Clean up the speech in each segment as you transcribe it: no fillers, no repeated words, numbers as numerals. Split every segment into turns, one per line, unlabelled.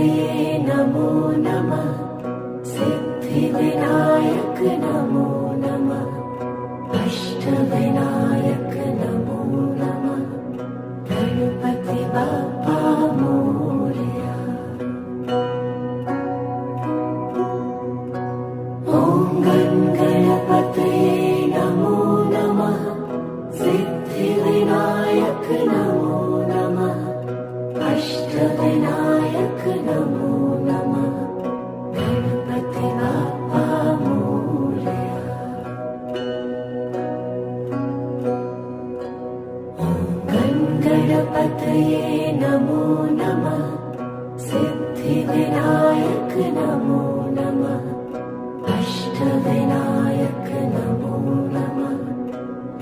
गणपतये नमो नमः। सिद्धिविनायक नमो नमः। अष्टविनायक नमो नमः। गणपति बाप्पा मोरया। ॐ गणपतये नमो नमः। सिद्धिविनायक नमो नमः। अष्टविनायक नमो नमः। गणपति बाप्पा मोरया। गणपतये नमो नमः। सिद्धिविनायक नमो नमः। अष्टविनायक नमो नमः।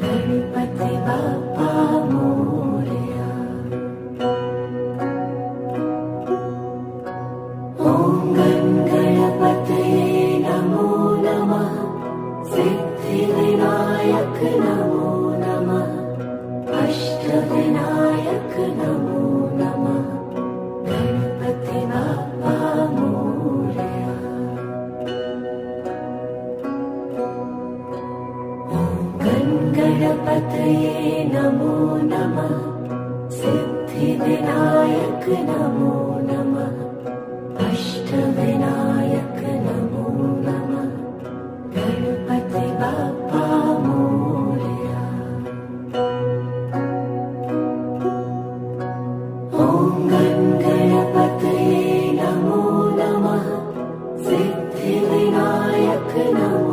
गणपति बाप्पा मोरया। ॐ गणपतये नमो नमः। सिद्धिविनायक नमो नमः। अष्टविनायक नमो नमः। गणपति बाप्पा मोरया। गणपतये नमो नमः। सिद्धिविनायक नमो नमः। अष्टविनायक नमो नमः। गणपति बाप्पा मोरया। ॐ गणपतये नमो नमः। सिद्धिविनायक नमो